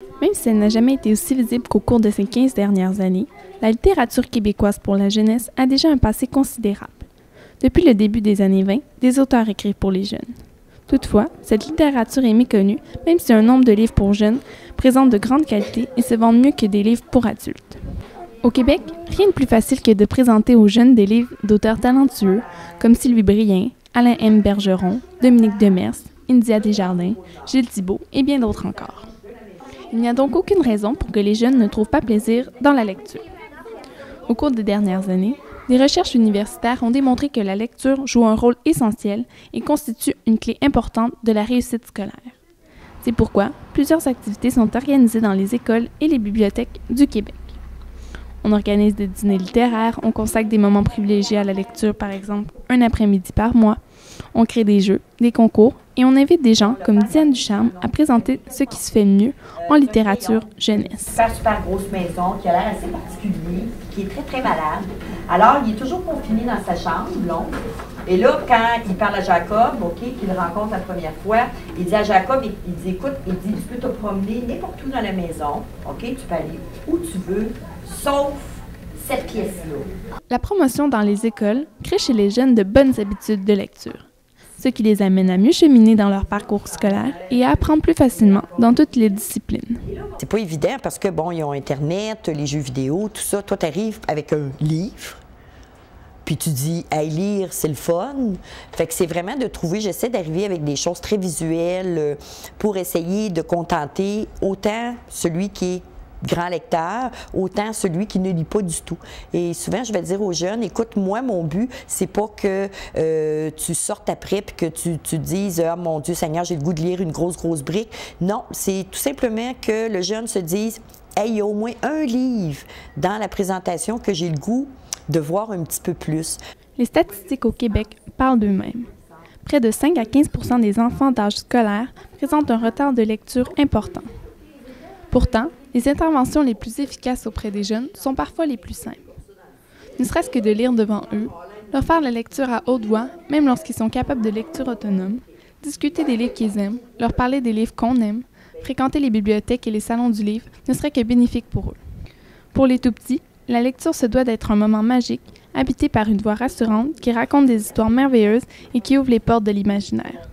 Même si elle n'a jamais été aussi visible qu'au cours de ces 15 dernières années, la littérature québécoise pour la jeunesse a déjà un passé considérable. Depuis le début des années 20, des auteurs écrivent pour les jeunes. Toutefois, cette littérature est méconnue, même si un nombre de livres pour jeunes présente de grande qualité et se vendent mieux que des livres pour adultes. Au Québec, rien de plus facile que de présenter aux jeunes des livres d'auteurs talentueux comme Sylvie Brien, Alain M. Bergeron, Dominique Demers, India Desjardins, Gilles Thibault et bien d'autres encore. Il n'y a donc aucune raison pour que les jeunes ne trouvent pas plaisir dans la lecture. Au cours des dernières années, des recherches universitaires ont démontré que la lecture joue un rôle essentiel et constitue une clé importante de la réussite scolaire. C'est pourquoi plusieurs activités sont organisées dans les écoles et les bibliothèques du Québec. On organise des dîners littéraires, on consacre des moments privilégiés à la lecture, par exemple un après-midi par mois. On crée des jeux, des concours et on invite des gens comme Diane Ducharme à présenter ce qui se fait de mieux en littérature jeunesse. Super grosse maison qui a l'air assez particulier, qui est très malade. Alors, il est toujours confiné dans sa chambre, l'oncle. Et là, quand il parle à Jacob, OK, qu'il le rencontre la première fois, il dit à Jacob, il dit, écoute, il dit, tu peux te promener n'importe où dans la maison, OK, tu peux aller où tu veux, sauf cette pièce-là. La promotion dans les écoles crée chez les jeunes de bonnes habitudes de lecture, ce qui les amène à mieux cheminer dans leur parcours scolaire et à apprendre plus facilement dans toutes les disciplines. C'est pas évident parce que, bon, ils ont Internet, les jeux vidéo, tout ça. Toi, tu arrives avec un livre, puis tu dis, hey, lire, c'est le fun. Fait que c'est vraiment de trouver, j'essaie d'arriver avec des choses très visuelles pour essayer de contenter autant celui qui est grand lecteur, autant celui qui ne lit pas du tout. Et souvent, je vais dire aux jeunes, écoute, moi, mon but, c'est pas que tu sortes après puis que tu dises, ah mon Dieu Seigneur, j'ai le goût de lire une grosse brique. Non, c'est tout simplement que le jeune se dise, hey, il y a au moins un livre dans la présentation que j'ai le goût de voir un petit peu plus. Les statistiques au Québec parlent d'eux-mêmes. Près de 5 à 15 % des enfants d'âge scolaire présentent un retard de lecture important. Pourtant, les interventions les plus efficaces auprès des jeunes sont parfois les plus simples. Ne serait-ce que de lire devant eux, leur faire la lecture à haute voix, même lorsqu'ils sont capables de lecture autonome, discuter des livres qu'ils aiment, leur parler des livres qu'on aime, fréquenter les bibliothèques et les salons du livre ne serait que bénéfique pour eux. Pour les tout-petits, la lecture se doit d'être un moment magique, habité par une voix rassurante qui raconte des histoires merveilleuses et qui ouvre les portes de l'imaginaire.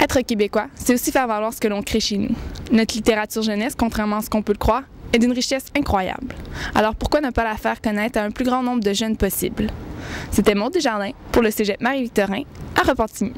Être québécois, c'est aussi faire valoir ce que l'on crée chez nous. Notre littérature jeunesse, contrairement à ce qu'on peut le croire, est d'une richesse incroyable. Alors pourquoi ne pas la faire connaître à un plus grand nombre de jeunes possible? C'était Maud Desjardins pour le Cégep Marie-Victorin à Repentigny.